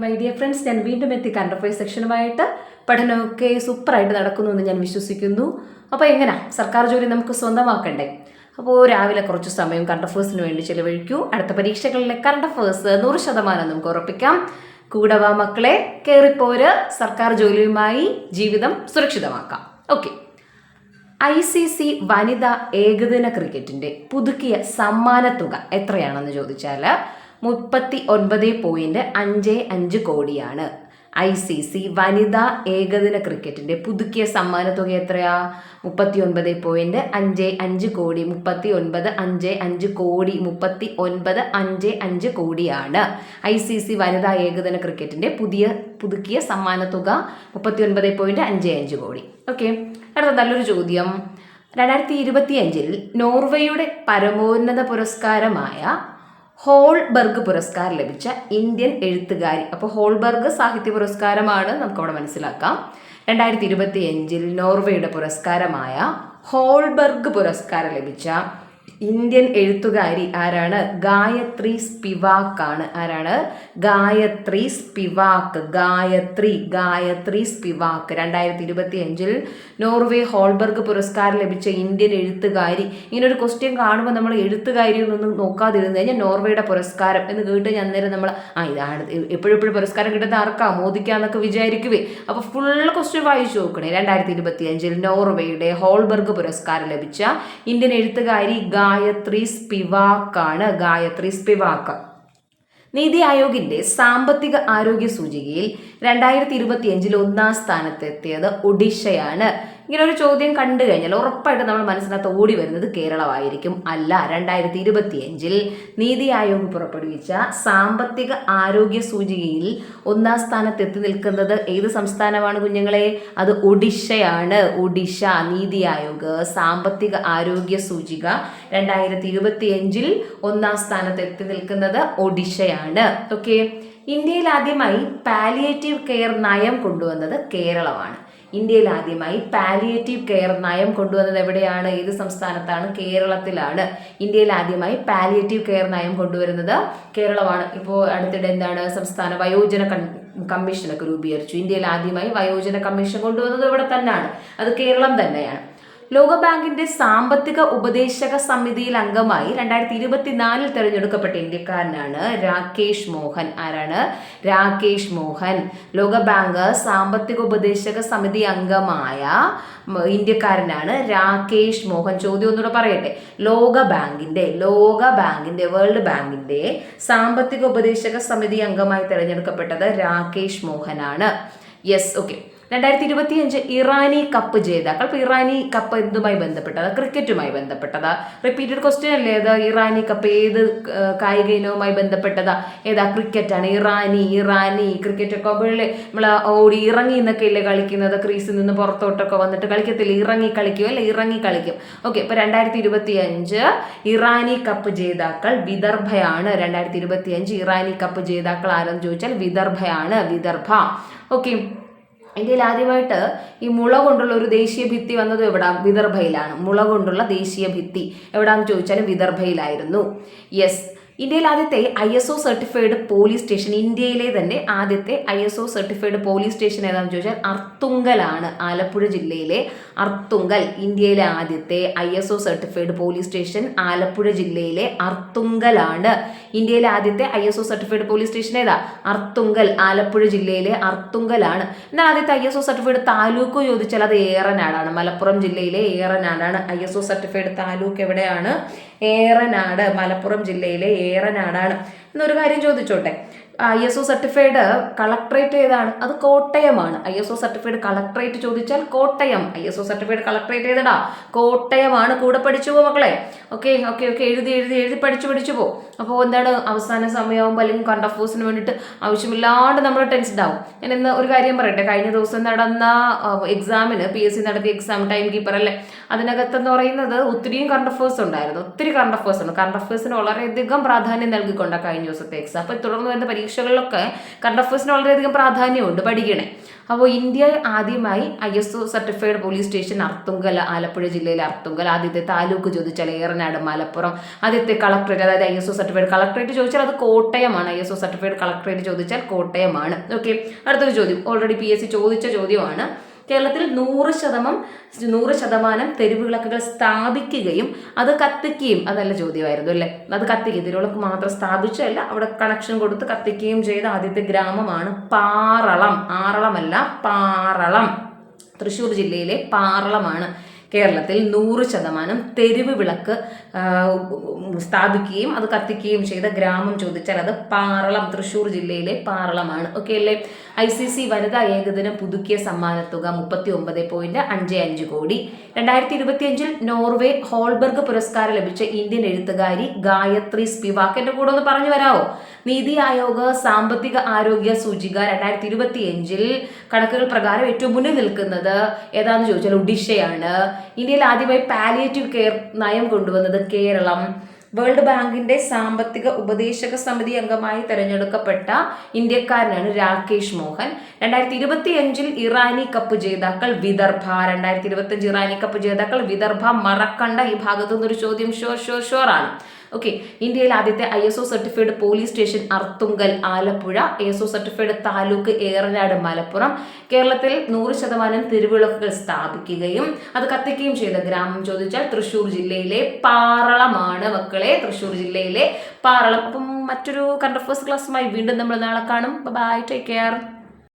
My dear friends, ഞാൻ വീണ്ടും എത്തി കറണ്ട് അഫയേഴ്സ് സെക്ഷനുമായിട്ട്. പഠനമൊക്കെ സൂപ്പറായിട്ട് നടക്കുന്നു എന്ന് ഞാൻ വിശ്വസിക്കുന്നു. അപ്പോൾ എങ്ങനെയാ സർക്കാർ ജോലി നമുക്ക് സ്വന്തമാക്കണ്ടേ? അപ്പോൾ രാവിലെ കുറച്ച് സമയം കറണ്ട് അഫയേഴ്സിന് വേണ്ടി ചിലവഴിക്കൂ. അടുത്ത പരീക്ഷകളിലെ കറണ്ട് അഫയേഴ്സ് 100% നമുക്ക് ഉറപ്പിക്കാം. കൂടെ വാ മക്കളെ, കയറിപ്പോര്. സർക്കാർ ജോലിയുമായി ജീവിതം സുരക്ഷിതമാക്കാം. ഓക്കെ, ICC വനിതാ ഏകദിന ക്രിക്കറ്റിന്റെ പുതുക്കിയ സമ്മാനത്തുക എത്രയാണെന്ന് ചോദിച്ചാൽ 39.55 കോടിയാണ്. ICC വനിതാ ഏകദിന ക്രിക്കറ്റിന്റെ പുതുക്കിയ സമ്മാനത്തുക എത്രയാ? 39.55 കോടി. 39.55 കോടി. 39.55 കോടിയാണ് ICC വനിതാ ഏകദിന ക്രിക്കറ്റിന്റെ പുതുക്കിയ സമ്മാനത്തുക. 39.55 കോടി. ഓക്കെ, അടുത്ത നല്ലൊരു ചോദ്യം. 2025 നോർവേയുടെ പരമോന്നത പുരസ്കാരമായ ഹോൾബർഗ് പുരസ്കാരം ലഭിച്ച ഇന്ത്യൻ എഴുത്തുകാരി. അപ്പോൾ ഹോൾബർഗ് സാഹിത്യ പുരസ്കാരമാണ്, നമുക്കവിടെ മനസ്സിലാക്കാം. 2025 നോർവേയുടെ പുരസ്കാരമായ ഹോൾബർഗ് പുരസ്കാരം ലഭിച്ച ഇന്ത്യൻ എഴുത്തുകാരി ആരാണ്? ഗായത്രി സ്പിവാക്ക് ആണ്. ആരാണ്? Gayatri Spivak. Gayatri Spivak 2025 Norway Holberg പുരസ്കാരം ലഭിച്ച ഇന്ത്യൻ എഴുത്തുകാരി. ഇങ്ങനെ ഒരു ക്വസ്റ്റ്യൻ കാണുമ്പോൾ നമ്മൾ എഴുത്തുകാരി ഒന്നും നോക്കാതിരുന്നു കഴിഞ്ഞാൽ നോർവേയുടെ പുരസ്കാരം എന്ന് കേട്ട് ഞാൻ അന്നേരം നമ്മൾ ഇതാണ് എപ്പോഴും പുരസ്കാരം കിട്ടുന്ന ആർക്കാ? മോദിക്കാന്നൊക്കെ വിചാരിക്കുവേ. അപ്പോൾ ഫുൾ ക്വസ്റ്റ്യൻ വായിച്ചു നോക്കണേ. 2025 നോർവേയുടെ ഹോൾബർഗ് പുരസ്കാരം ലഭിച്ച ഇന്ത്യൻ എഴുത്തുകാരി ഗായത്രി സ്പിവാക്കാണ്. ഗായത്രി സ്പിവാക്ക്. നീതി ആയോഗിന്റെ സാമ്പത്തിക ആരോഗ്യ സൂചികയിൽ 2025 1-ാം സ്ഥാനത്തെത്തിയത് ഒഡീഷയാണ്. ഇങ്ങനെ ഒരു ചോദ്യം കണ്ടു കഴിഞ്ഞാൽ ഉറപ്പായിട്ട് നമ്മൾ മനസ്സിനകത്ത് ഓടി വരുന്നത് കേരളമായിരിക്കും. അല്ല, 2025 നീതി ആയോഗ് പുറപ്പെടുവിച്ച സാമ്പത്തിക ആരോഗ്യ സൂചികയിൽ 1-ാം സ്ഥാനത്തെത്തി നിൽക്കുന്നത് ഏത് സംസ്ഥാനമാണ് കുഞ്ഞുങ്ങളെ? അത് ഒഡീഷയാണ്. ഒഡീഷ. നീതി ആയോഗ് സാമ്പത്തിക ആരോഗ്യ സൂചിക 2025 1-ാം സ്ഥാനത്തെത്തി നിൽക്കുന്നത് ഒഡീഷയാണ്. ഓക്കെ, ഇന്ത്യയിൽ ആദ്യമായി പാലിയേറ്റീവ് കെയർ നയം കൊണ്ടുവന്നത് കേരളമാണ്. ഇന്ത്യയിൽ ആദ്യമായി പാലിയേറ്റീവ് കെയർ നയം കൊണ്ടുവന്നത് എവിടെയാണ്? ഏത് സംസ്ഥാനത്താണ്? കേരളത്തിലാണ്. ഇന്ത്യയിൽ ആദ്യമായി പാലിയേറ്റീവ് കെയർ നയം കൊണ്ടുവരുന്നത് കേരളമാണ്. ഇപ്പോൾ അടുത്തിടെ എന്താണ് സംസ്ഥാന വയോജന കമ്മീഷനൊക്കെ രൂപീകരിച്ചു. ഇന്ത്യയിൽ ആദ്യമായി വയോജന കമ്മീഷൻ കൊണ്ടുവന്നത് ഇവിടെ തന്നെയാണ്. അത് കേരളം തന്നെയാണ്. ലോകബാങ്കിന്റെ സാമ്പത്തിക ഉപദേശക സമിതിയിൽ അംഗമായി 2024 തെരഞ്ഞെടുക്കപ്പെട്ട ഇന്ത്യക്കാരനാണ് രാകേഷ് മോഹൻ. ആരാണ്? രാകേഷ് മോഹൻ. ലോകബാങ്ക് സാമ്പത്തിക ഉപദേശക സമിതി അംഗമായ ഇന്ത്യക്കാരനാണ് രാകേഷ് മോഹൻ. ചോദ്യം ഒന്നുകൂടെ പറയട്ടെ. ലോകബാങ്കിന്റെ വേൾഡ് ബാങ്കിന്റെ സാമ്പത്തിക ഉപദേശക സമിതി അംഗമായി തെരഞ്ഞെടുക്കപ്പെട്ടത് രാകേഷ് മോഹനാണ്. Yes, okay. 2025 ഇറാനി കപ്പ് ജേതാക്കൾ. ഇപ്പോൾ ഇറാനി കപ്പ് എന്തുമായി ബന്ധപ്പെട്ടത്? ക്രിക്കറ്റുമായി ബന്ധപ്പെട്ടതാ. റിപ്പീറ്റഡ് ക്വസ്റ്റ്യൻ അല്ലേ അത്? ഇറാനി കപ്പ് ഏത് കായിക ഇനവുമായി ബന്ധപ്പെട്ടതാ? ഏതാ? ക്രിക്കറ്റാണ്. ഇറാനി ക്രിക്കറ്റൊക്കെ നമ്മൾ ഓടി ഇറങ്ങി എന്നൊക്കെ ഇല്ലേ കളിക്കുന്നത്? ക്രീസിൽ നിന്ന് പുറത്തോട്ടൊക്കെ വന്നിട്ട് കളിക്കത്തില്ല, ഇറങ്ങി കളിക്കും അല്ലേ? ഇറങ്ങി കളിക്കും. ഓക്കെ, ഇപ്പോൾ 2025 ഇറാനി കപ്പ് ജേതാക്കൾ വിദർഭയാണ്. 2025 ഇറാനി കപ്പ് ജേതാക്കൾ ആരെന്ന് ചോദിച്ചാൽ വിദർഭയാണ്. വിദർഭ. ഓക്കെ, ഇന്ത്യയിൽ ആദ്യമായിട്ട് ഈ മുള കൊണ്ടുള്ള ഒരു ദേശീയ ഭിത്തി വന്നത് എവിടാ? വിദർഭയിലാണ്. മുള കൊണ്ടുള്ള ദേശീയ ഭിത്തി എവിടാന്ന് ചോദിച്ചാൽ വിദർഭയിലായിരുന്നു. യെസ്, ഇന്ത്യയിൽ ആദ്യത്തെ ISO സർട്ടിഫൈഡ് പോലീസ് സ്റ്റേഷൻ, ഇന്ത്യയിലെ തന്നെ ആദ്യത്തെ ISO സർട്ടിഫൈഡ് പോലീസ് സ്റ്റേഷൻ ഏതാണെന്ന് ചോദിച്ചാൽ അർത്തുങ്കലാണ്. ആലപ്പുഴ ജില്ലയിലെ അർത്തുങ്കൽ. ഇന്ത്യയിലെ ആദ്യത്തെ ISO certified police station Alappuzha ജില്ലയിലെ അർത്തുങ്കലാണ്. ഇന്ത്യയിലെ ആദ്യത്തെ ISO സർട്ടിഫൈഡ് പോലീസ് സ്റ്റേഷൻ ഏതാ? അർത്തുങ്കൽ. ആലപ്പുഴ ജില്ലയിലെ അർത്തുങ്കലാണ്. എന്നാൽ ആദ്യത്തെ ISO സർട്ടിഫൈഡ് താലൂക്ക് ചോദിച്ചാൽ അത് ഏറനാടാണ്. മലപ്പുറം ജില്ലയിലെ ഏറനാടാണ്. ISO സർട്ടിഫൈഡ് താലൂക്ക് എവിടെയാണ്? ഏറനാട്. മലപ്പുറം ജില്ലയിലെ ഏറനാടാണ്. എന്നൊരു കാര്യം ചോദിച്ചോട്ടെ. ISO സർട്ടിഫൈഡ് കളക്ട്രേറ്റ് ഏതാണ്? അത് കോട്ടയമാണ്. ISO സർട്ടിഫൈഡ് കളക്ട്രേറ്റ് ചോദിച്ചാൽ കോട്ടയം. ISO സർട്ടിഫൈഡ് കളക്ട്രേറ്റ് ഏതാ? കോട്ടയമാണ്. കൂടെ പഠിച്ചു പോ മക്കളെ. ഓക്കെ, എഴുതി പഠിച്ചു പോ. അപ്പോൾ എന്താണ് അവസാന സമയമാകുമ്പോൾ അല്ലെങ്കിൽ കറണ്ട് അഫയേഴ്സിന് വേണ്ടിയിട്ട് ആവശ്യമില്ലാണ്ട് നമ്മൾ ടെൻസ്ഡ് ആവും. ഞാൻ ഇന്ന് ഒരു കാര്യം പറയട്ടെ. കഴിഞ്ഞ ദിവസം നടന്ന എക്സാമിന് PSC നടത്തിയ എക്സാം ടൈം കീപ്പർ അല്ലേ, അതിനകത്തെന്ന് പറയുന്നത് ഒത്തിരിയും കറണ്ട് അഫയേഴ്സ് ഉണ്ടായിരുന്നു. ഒത്തിരി കറണ്ട് അഫയേഴ്സ് ഉണ്ട്. കറണ്ട് അഫയേഴ്സിന് വളരെയധികം പ്രാധാന്യം നൽകിക്കൊണ്ടാണ് കഴിഞ്ഞ ദിവസത്തെ എക്സാം. അപ്പോൾ തുടർന്ന് വരുന്ന പരീക്ഷകളിലൊക്കെ കറണ്ട് അഫയേഴ്സിന് വളരെയധികം പ്രാധാന്യമുണ്ട്, പഠിക്കണേ. അപ്പോൾ ഇന്ത്യ ആദ്യമായി ISO certified police station Arthunkal, Alappuzha ജില്ലയിലെ അർത്തുങ്കൽ. ആദ്യത്തെ താലൂക്ക് ചോദിച്ചാൽ ഏറനാട്, മലപ്പുറം. ആദ്യത്തെ കളക്ടറേറ്റ്, അതായത് ISO സർട്ടിഫൈഡ് കളക്ടറേറ്റ് ചോദിച്ചാൽ അത് കോട്ടയമാണ്. ISO സർട്ടിഫൈഡ് കളക്ടറേറ്റ് ചോദിച്ചാൽ കോട്ടയമാണ്. ഓക്കെ, അടുത്തൊരു ചോദ്യം, ഓൾറെഡി PSC ചോദിച്ച ചോദ്യമാണ്. കേരളത്തിൽ 100% തെരുവിളക്കുകൾ സ്ഥാപിക്കുകയും അത് കത്തിക്കുകയും, അതല്ല ചോദ്യമായിരുന്നു അല്ലേ, അത് കത്തിക്കുക, തെരുവിളക്ക് മാത്രം സ്ഥാപിച്ചല്ല, അവിടെ കണക്ഷൻ കൊടുത്ത് കത്തിക്കുകയും ചെയ്ത ആദ്യത്തെ ഗ്രാമമാണ് പാറളം. ആറളമല്ല, പാറളം. തൃശ്ശൂർ ജില്ലയിലെ പാറളമാണ് കേരളത്തിൽ 100% തെരുവ് വിളക്ക് സ്ഥാപിക്കുകയും അത് കത്തിക്കുകയും ചെയ്ത ഗ്രാമം ചോദിച്ചാൽ അത് പാറളം, തൃശ്ശൂർ ജില്ലയിലെ പാറളമാണ്. ഓക്കെ അല്ലേ. ICC വനിതാ ഏകദിനം പുതുക്കിയ സമ്മാനത്തുക 39.55 കോടി. 2025 നോർവേ ഹോൾബർഗ് പുരസ്കാരം ലഭിച്ച ഇന്ത്യൻ എഴുത്തുകാരി ഗായത്രി സ്പിവാക്ക്. എൻ്റെ കൂടെ ഒന്ന് പറഞ്ഞു വരാമോ? നീതി ആയോഗ് സാമ്പത്തിക ആരോഗ്യ സൂചിക 2025 കണക്കുകൾ പ്രകാരം ഏറ്റവും മുന്നിൽ നിൽക്കുന്നത് ഏതാണെന്ന് ചോദിച്ചാൽ ഒഡീഷയാണ്. ഇന്ത്യയിൽ ആദ്യമായി പാലിയേറ്റീവ് കെയർ നയം കൊണ്ടുവന്നത് കേരളം. വേൾഡ് ബാങ്കിന്റെ സാമ്പത്തിക ഉപദേശക സമിതി അംഗമായി തെരഞ്ഞെടുക്കപ്പെട്ട ഇന്ത്യക്കാരനാണ് രാകേഷ് മോഹൻ. 2025 ഇറാനി കപ്പ് ജേതാക്കൾ വിദർഭ. 2025 ഇറാനി കപ്പ് ജേതാക്കൾ വിദർഭ. മറക്കണ്ട, ഈ ഭാഗത്തു നിന്നൊരു ചോദ്യം ഷുവർ ആണ്. ഓക്കെ, ഇന്ത്യയിൽ ആദ്യത്തെ ISO certified police station Arthunkal, Alappuzha. ISO certified taluk Eranad, Malappuram. കേരളത്തിൽ 100% തെരുവിളക്കുകൾ സ്ഥാപിക്കുകയും അത് കത്തിക്കുകയും ചെയ്ത ഗ്രാമം ചോദിച്ചാൽ തൃശ്ശൂർ ജില്ലയിലെ പാറളമാണ് മക്കളെ, തൃശ്ശൂർ ജില്ലയിലെ പാറളം. അപ്പം മറ്റൊരു കറണ്ട് അഫയേഴ്സ് ക്ലാസ്സുമായി വീണ്ടും നമ്മൾ നാളെ കാണും. Bye, take care.